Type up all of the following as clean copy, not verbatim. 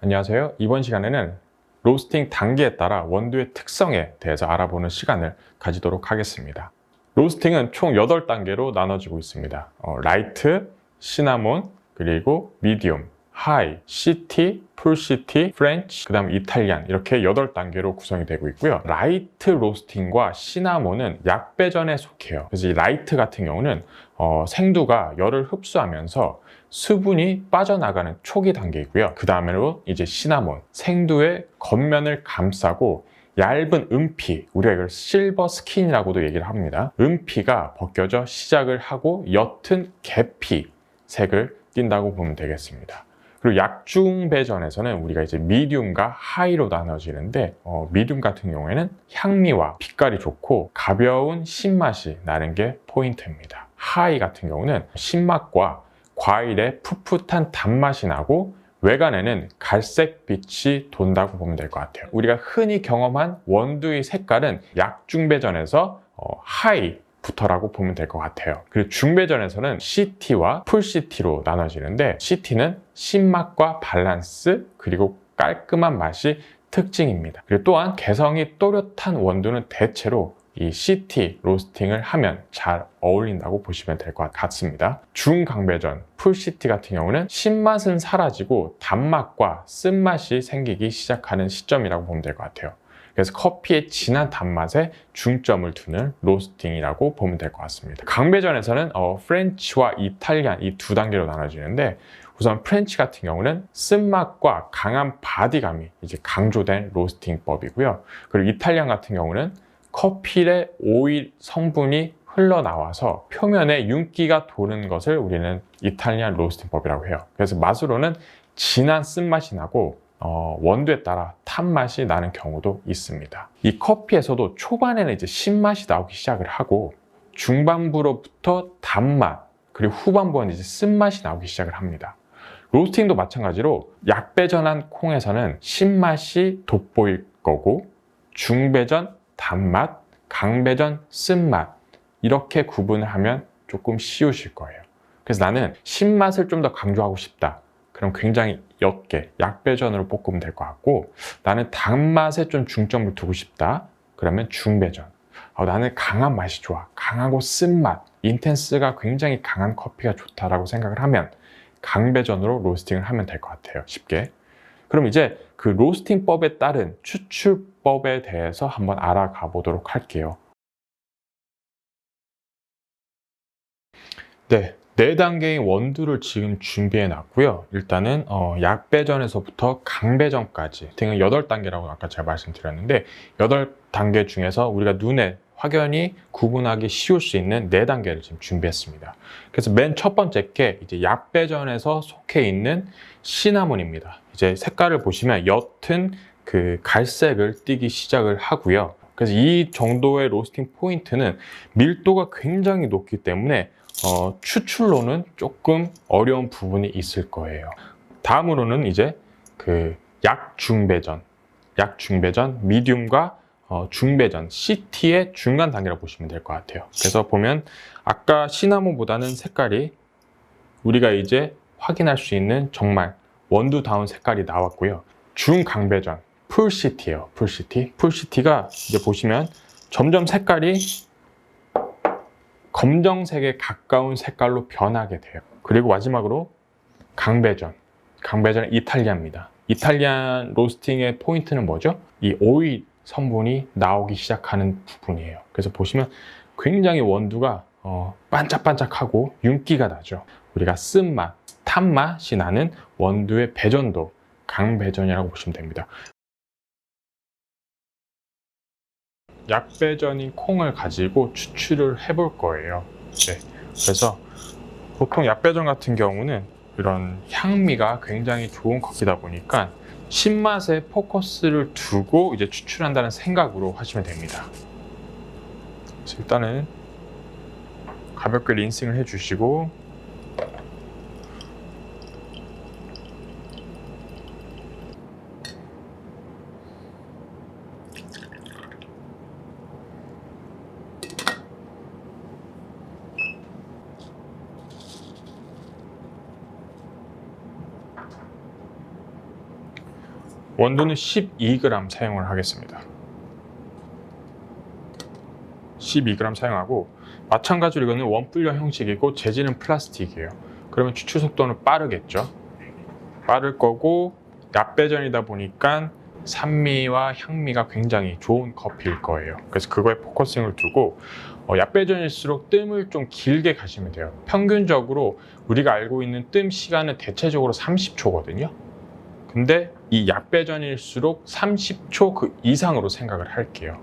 안녕하세요. 이번 시간에는 로스팅 단계에 따라 원두의 특성에 대해서 알아보는 시간을 가지도록 하겠습니다. 로스팅은 총 8단계로 나눠지고 있습니다. 라이트, 시나몬, 그리고 미디움, 하이, 시티, 풀시티, 프렌치, 그 다음 이탈리안 이렇게 8단계로 구성이 되고 있고요. 라이트 로스팅과 시나몬은 약배전에 속해요. 그래서 이 라이트 같은 경우는 생두가 열을 흡수하면서 수분이 빠져나가는 초기 단계이고요. 그 다음으로 이제 시나몬, 생두의 겉면을 감싸고 얇은 은피, 우리가 이걸 실버 스킨이라고도 얘기를 합니다. 은피가 벗겨져 시작을 하고 옅은 계피 색을 띈다고 보면 되겠습니다. 그리고 약중배전에서는 우리가 이제 미디움과 하이로 나눠지는데 미디움 같은 경우에는 향미와 빛깔이 좋고 가벼운 신맛이 나는 게 포인트입니다. 하이 같은 경우는 신맛과 과일의 풋풋한 단맛이 나고 외관에는 갈색빛이 돈다고 보면 될 것 같아요. 우리가 흔히 경험한 원두의 색깔은 약중배전에서 하이부터라고 보면 될 것 같아요. 그리고 중배전에서는 시티와 풀시티로 나눠지는데 시티는 신맛과 밸런스 그리고 깔끔한 맛이 특징입니다. 그리고 또한 개성이 또렷한 원두는 대체로 이 시티 로스팅을 하면 잘 어울린다고 보시면 될 것 같습니다. 중강배전, 풀시티 같은 경우는 신맛은 사라지고 단맛과 쓴맛이 생기기 시작하는 시점이라고 보면 될 것 같아요. 그래서 커피의 진한 단맛에 중점을 두는 로스팅이라고 보면 될 것 같습니다. 강배전에서는 프렌치와 이탈리안 이 두 단계로 나눠지는데 우선 프렌치 같은 경우는 쓴맛과 강한 바디감이 이제 강조된 로스팅법이고요. 그리고 이탈리안 같은 경우는 커피의 오일 성분이 흘러나와서 표면에 윤기가 도는 것을 우리는 이탈리안 로스팅법이라고 해요. 그래서 맛으로는 진한 쓴맛이 나고 원두에 따라 탄맛이 나는 경우도 있습니다. 이 커피에서도 초반에는 이제 신맛이 나오기 시작을 하고 중반부로부터 단맛 그리고 후반부는 이제 쓴맛이 나오기 시작을 합니다. 로스팅도 마찬가지로 약배전한 콩에서는 신맛이 돋보일 거고 중배전 단맛, 강배전 쓴맛 이렇게 구분을 하면 조금 쉬우실 거예요. 그래서 나는 신맛을 좀 더 강조하고 싶다. 그럼 굉장히 옅게 약배전으로 볶으면 될 것 같고 나는 단맛에 좀 중점을 두고 싶다. 그러면 중배전. 나는 강한 맛이 좋아. 강하고 쓴맛, 인텐스가 굉장히 강한 커피가 좋다라고 생각을 하면 강배전으로 로스팅을 하면 될 것 같아요. 쉽게. 그럼 이제 그 로스팅법에 따른 추출법에 대해서 한번 알아가 보도록 할게요. 네, 4단계의 원두를 지금 준비해 놨고요. 일단은 약배전에서부터 강배전까지 등은 8단계라고 아까 제가 말씀드렸는데 8단계 중에서 우리가 눈에 확연히 구분하기 쉬울 수 있는 4단계를 지금 준비했습니다. 그래서 맨 첫 번째 게 이제 약배전에서 속해 있는 시나몬입니다. 이제 색깔을 보시면 옅은 그 갈색을 띠기 시작을 하고요. 그래서 이 정도의 로스팅 포인트는 밀도가 굉장히 높기 때문에 추출로는 조금 어려운 부분이 있을 거예요. 다음으로는 이제 그 약중배전, 미디움과 중배전, CT의 중간 단계라고 보시면 될 것 같아요. 그래서 보면 아까 시나몬보다는 색깔이 우리가 이제 확인할 수 있는 정말 원두다운 색깔이 나왔고요. 중강배전, 풀시티예요. 풀시티가 이제 보시면 점점 색깔이 검정색에 가까운 색깔로 변하게 돼요. 그리고 마지막으로 강배전은 이탈리아입니다. 이탈리안 로스팅의 포인트는 뭐죠? 이 오일 성분이 나오기 시작하는 부분이에요. 그래서 보시면 굉장히 원두가 반짝반짝하고 윤기가 나죠. 우리가 쓴맛, 탄맛이 나는 원두의 배전도 강배전이라고 보시면 됩니다. 약배전인 콩을 가지고 추출을 해볼 거예요. 네. 그래서 보통 약배전 같은 경우는 이런 향미가 굉장히 좋은 커피다 보니까 신맛에 포커스를 두고 이제 추출한다는 생각으로 하시면 됩니다. 일단은 가볍게 린싱을 해주시고 원두는 12g 사용을 하겠습니다. 12g 사용하고, 마찬가지로 이거는 원뿔력 형식이고 재질은 플라스틱이에요. 그러면 추출 속도는 빠르겠죠. 빠를 거고, 얕배전이다 보니까 산미와 향미가 굉장히 좋은 커피일 거예요. 그래서 그거에 포커싱을 두고, 얕배전일수록 뜸을 좀 길게 가시면 돼요. 평균적으로 우리가 알고 있는 뜸 시간은 대체적으로 30초거든요. 근데 이 얕배전일수록 30초 그 이상으로 생각을 할게요.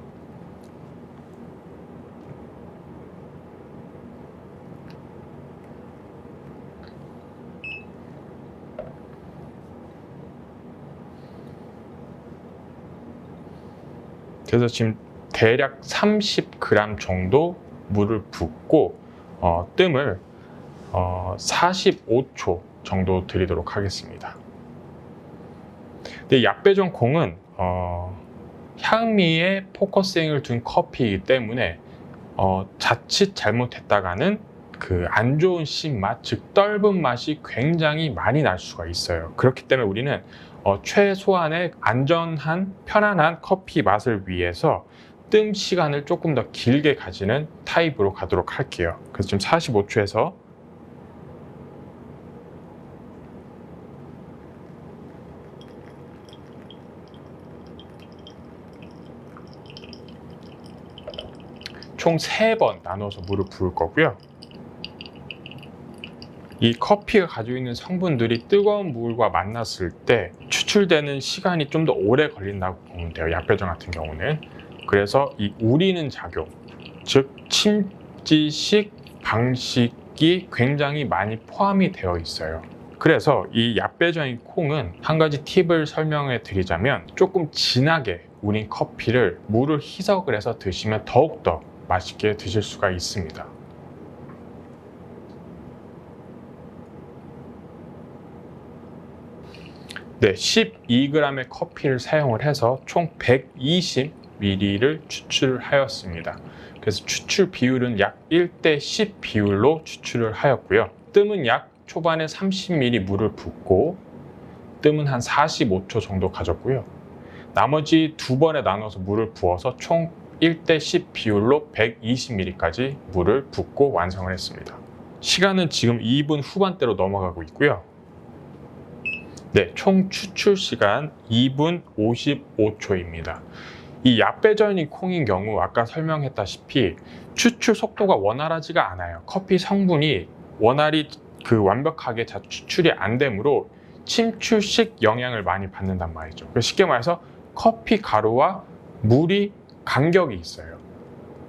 그래서 지금 대략 30g 정도 물을 붓고 뜸을 45초 정도 드리도록 하겠습니다. 근데 얕배전 콩은 향미에 포커싱을 둔 커피이기 때문에 자칫 잘못했다가는 그 안 좋은 신맛, 즉 떫은 맛이 굉장히 많이 날 수가 있어요. 그렇기 때문에 우리는 최소한의 안전한 편안한 커피 맛을 위해서 뜸 시간을 조금 더 길게 가지는 타입으로 가도록 할게요. 그래서 지금 45초에서 총 3번 나눠서 물을 부을 거고요. 이 커피가 가지고 있는 성분들이 뜨거운 물과 만났을 때 추출되는 시간이 좀 더 오래 걸린다고 보면 돼요. 얕배전 같은 경우는. 그래서 이 우리는 작용, 즉 침지식 방식이 굉장히 많이 포함이 되어 있어요. 그래서 이 얕배전 콩은 한 가지 팁을 설명해 드리자면, 조금 진하게 우린 커피를 물을 희석을 해서 드시면 더욱더 맛있게 드실 수가 있습니다. 네, 12g의 커피를 사용을 해서 총 120ml를 추출을 하였습니다. 그래서 추출 비율은 약 1:10 비율로 추출을 하였고요. 뜸은 약 초반에 30ml 물을 붓고, 뜸은 한 45초 정도 가졌고요. 나머지 2번에 나눠서 물을 부어서 총 1:10 비율로 120ml까지 물을 붓고 완성을 했습니다. 시간은 지금 2분 후반대로 넘어가고 있고요. 네, 총 추출 시간 2분 55초입니다. 이 얕배전 콩인 경우 아까 설명했다시피 추출 속도가 원활하지가 않아요. 커피 성분이 원활히 완벽하게 추출이 안 되므로 침출식 영향을 많이 받는단 말이죠. 쉽게 말해서 커피 가루와 물이 간격이 있어요.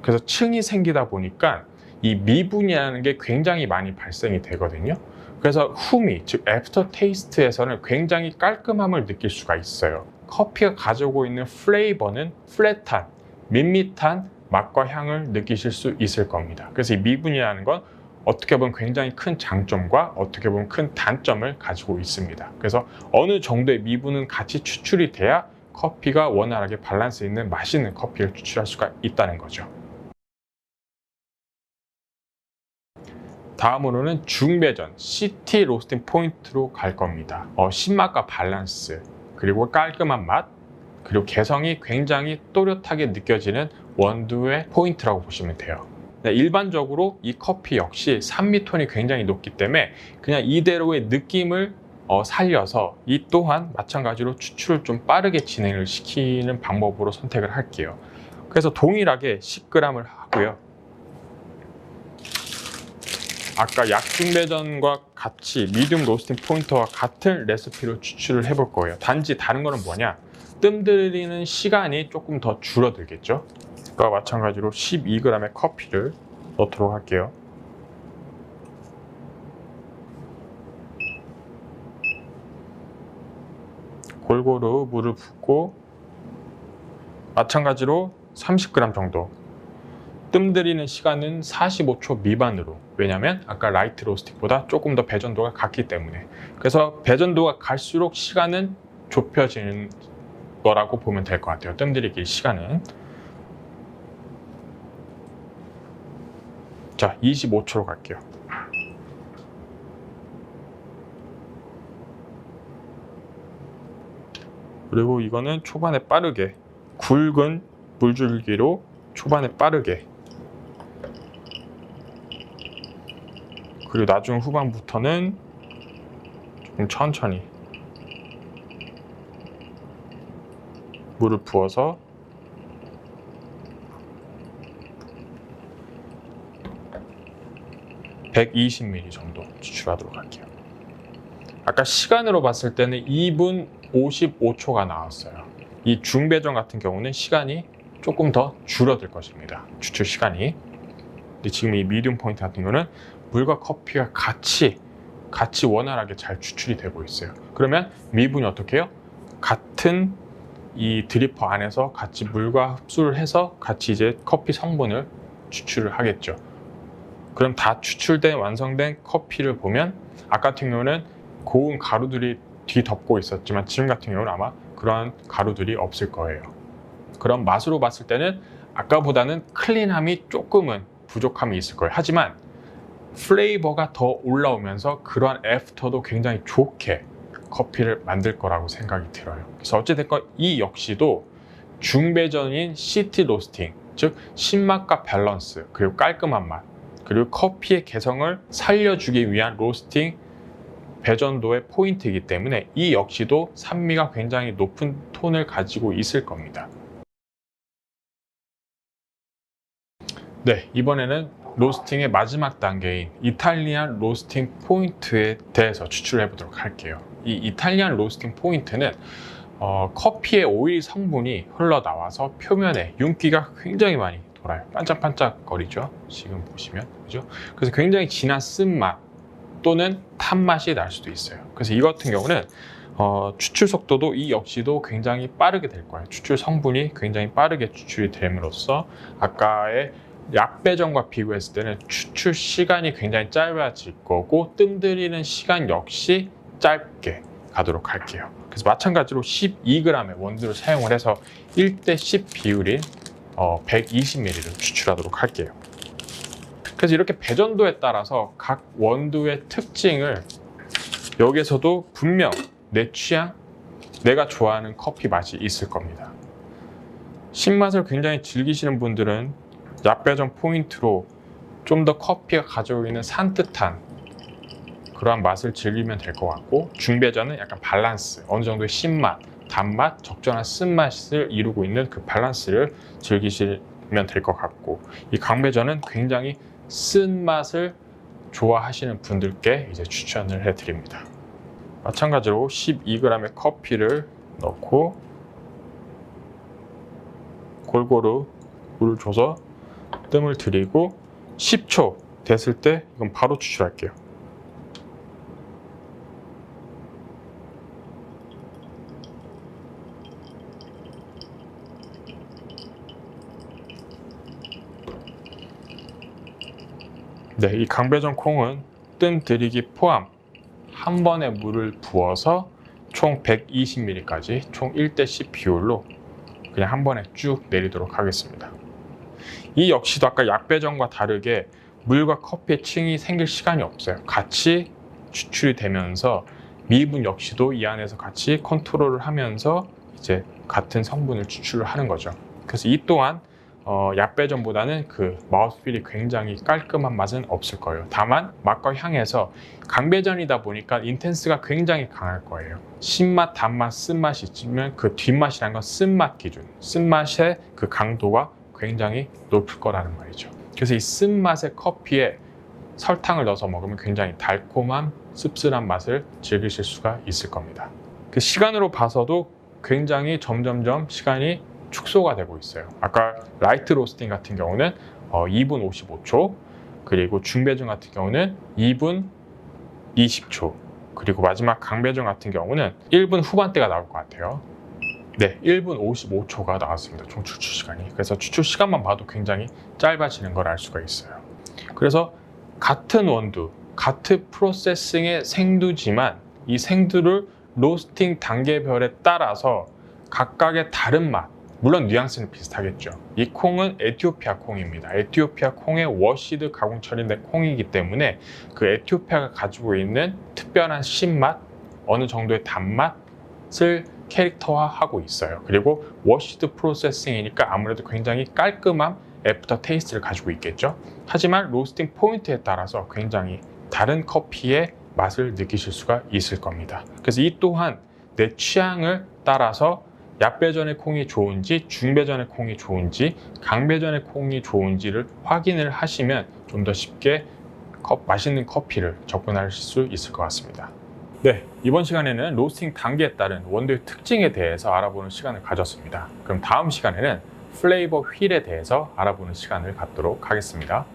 그래서 층이 생기다 보니까 이 미분이라는 게 굉장히 많이 발생이 되거든요. 그래서 후미, 즉 애프터 테이스트에서는 굉장히 깔끔함을 느낄 수가 있어요. 커피가 가지고 있는 플레이버는 플랫한, 밋밋한 맛과 향을 느끼실 수 있을 겁니다. 그래서 이 미분이라는 건 어떻게 보면 굉장히 큰 장점과 어떻게 보면 큰 단점을 가지고 있습니다. 그래서 어느 정도의 미분은 같이 추출이 돼야 커피가 원활하게 밸런스 있는 맛있는 커피를 추출할 수가 있다는 거죠. 다음으로는 중배전, 시티 로스팅 포인트로 갈 겁니다. 신맛과 밸런스, 그리고 깔끔한 맛, 그리고 개성이 굉장히 또렷하게 느껴지는 원두의 포인트라고 보시면 돼요. 네, 일반적으로 이 커피 역시 산미톤이 굉장히 높기 때문에 그냥 이대로의 느낌을 살려서 이 또한 마찬가지로 추출을 좀 빠르게 진행을 시키는 방법으로 선택을 할게요. 그래서 동일하게 10g을 하고요. 아까 약중배전과 같이 미디움 로스팅 포인터와 같은 레시피로 추출을 해볼 거예요. 단지 다른 거는 뭐냐? 뜸 들이는 시간이 조금 더 줄어들겠죠? 그와 마찬가지로 12g의 커피를 넣도록 할게요. 골고루 물을 붓고 마찬가지로 30g 정도, 뜸 들이는 시간은 45초 미만으로, 왜냐면 아까 라이트 로스팅보다 조금 더 배전도가 같기 때문에. 그래서 배전도가 갈수록 시간은 좁혀지는 거라고 보면 될 것 같아요. 뜸 들이기 시간은. 자, 25초로 갈게요. 그리고 이거는 초반에 빠르게 굵은 물줄기로 초반에 빠르게, 그리고 나중 후반부터는 조금 천천히 물을 부어서 (120ml) 정도 추출하도록 할게요. 아까 시간으로 봤을 때는 2분 55초가 나왔어요. 이 중배전 같은 경우는 시간이 조금 더 줄어들 것입니다. 추출 시간이. 근데 지금 이 미디움 포인트 같은 경우는 물과 커피가 같이 원활하게 잘 추출이 되고 있어요. 그러면 미분이 어떻게 해요? 같은 이 드리퍼 안에서 같이 물과 흡수를 해서 같이 이제 커피 성분을 추출을 하겠죠. 그럼 다 추출된 완성된 커피를 보면 아까 같은 경우는 고운 가루들이 뒤덮고 있었지만 지금 같은 경우는 아마 그런 가루들이 없을 거예요. 그럼 맛으로 봤을 때는 아까보다는 클린함이 조금은 부족함이 있을 거예요. 하지만 플레이버가 더 올라오면서 그러한 애프터도 굉장히 좋게 커피를 만들 거라고 생각이 들어요. 그래서 어찌됐건 이 역시도 중배전인 시티 로스팅, 즉 신맛과 밸런스, 그리고 깔끔한 맛, 그리고 커피의 개성을 살려주기 위한 로스팅 배전도의 포인트이기 때문에 이 역시도 산미가 굉장히 높은 톤을 가지고 있을 겁니다. 네, 이번에는 로스팅의 마지막 단계인 이탈리안 로스팅 포인트에 대해서 추출해 보도록 할게요. 이 이탈리안 로스팅 포인트는 커피의 오일 성분이 흘러나와서 표면에 윤기가 굉장히 많이 돌아요. 반짝반짝거리죠. 지금 보시면, 그죠? 그래서 굉장히 진한 쓴맛 또는 탄맛이 날 수도 있어요. 그래서 이 같은 경우는 추출 속도도 이 역시도 굉장히 빠르게 될 거예요. 추출 성분이 굉장히 빠르게 추출이 됨으로써 아까의 약배전과 비교했을 때는 추출 시간이 굉장히 짧아질 거고 뜸 들이는 시간 역시 짧게 가도록 할게요. 그래서 마찬가지로 12g의 원두를 사용을 해서 1대10 비율인 120ml를 추출하도록 할게요. 그래서 이렇게 배전도에 따라서 각 원두의 특징을 여기에서도 분명 내 취향, 내가 좋아하는 커피 맛이 있을 겁니다. 신맛을 굉장히 즐기시는 분들은 약배전 포인트로 좀 더 커피가 가지고 있는 산뜻한 그러한 맛을 즐기면 될 것 같고, 중배전은 약간 밸런스, 어느 정도의 신맛, 단맛, 적절한 쓴맛을 이루고 있는 그 밸런스를 즐기시면 될 것 같고, 이 강배전은 굉장히 쓴맛을 좋아하시는 분들께 이제 추천을 해드립니다. 마찬가지로 12g의 커피를 넣고 골고루 물을 줘서 뜸을 들이고 10초 됐을 때 이건 바로 추출할게요. 네, 이 강배전 콩은 뜸 들이기 포함 한 번에 물을 부어서 총 120ml까지 총 1대10 비율로 그냥 한 번에 쭉 내리도록 하겠습니다. 이 역시도 아까 약배전과 다르게 물과 커피의 층이 생길 시간이 없어요. 같이 추출이 되면서 미분 역시도 이 안에서 같이 컨트롤을 하면서 이제 같은 성분을 추출을 하는 거죠. 그래서 이 또한 약배전보다는 그 마우스필이 굉장히 깔끔한 맛은 없을 거예요. 다만 맛과 향에서 강배전이다 보니까 인텐스가 굉장히 강할 거예요. 신맛, 단맛, 쓴맛이 있으면 그 뒷맛이란 건 쓴맛 기준, 쓴맛의 그 강도가 굉장히 높을 거라는 말이죠. 그래서 이 쓴맛의 커피에 설탕을 넣어서 먹으면 굉장히 달콤한 씁쓸한 맛을 즐기실 수가 있을 겁니다. 그 시간으로 봐서도 굉장히 점점점 시간이 축소가 되고 있어요. 아까 라이트 로스팅 같은 경우는 2분 55초, 그리고 중배전 같은 경우는 2분 20초, 그리고 마지막 강배전 같은 경우는 1분 후반대가 나올 것 같아요. 네, 1분 55초가 나왔습니다. 총 추출 시간이. 그래서 추출 시간만 봐도 굉장히 짧아지는 걸 알 수가 있어요. 그래서 같은 원두, 같은 프로세싱의 생두지만 이 생두를 로스팅 단계별에 따라서 각각의 다른 맛, 물론 뉘앙스는 비슷하겠죠. 이 콩은 에티오피아 콩입니다. 에티오피아 콩의 워시드 가공 처리된 콩이기 때문에 그 에티오피아가 가지고 있는 특별한 신맛, 어느 정도의 단맛을 캐릭터화하고 있어요. 그리고 워시드 프로세싱이니까 아무래도 굉장히 깔끔한 애프터 테이스트를 가지고 있겠죠. 하지만 로스팅 포인트에 따라서 굉장히 다른 커피의 맛을 느끼실 수가 있을 겁니다. 그래서 이 또한 내 취향을 따라서 약배전의 콩이 좋은지, 중배전의 콩이 좋은지, 강배전의 콩이 좋은지를 확인을 하시면 좀 더 쉽게 맛있는 커피를 접근하실 수 있을 것 같습니다. 네, 이번 시간에는 로스팅 단계에 따른 원두의 특징에 대해서 알아보는 시간을 가졌습니다. 그럼 다음 시간에는 플레이버 휠에 대해서 알아보는 시간을 갖도록 하겠습니다.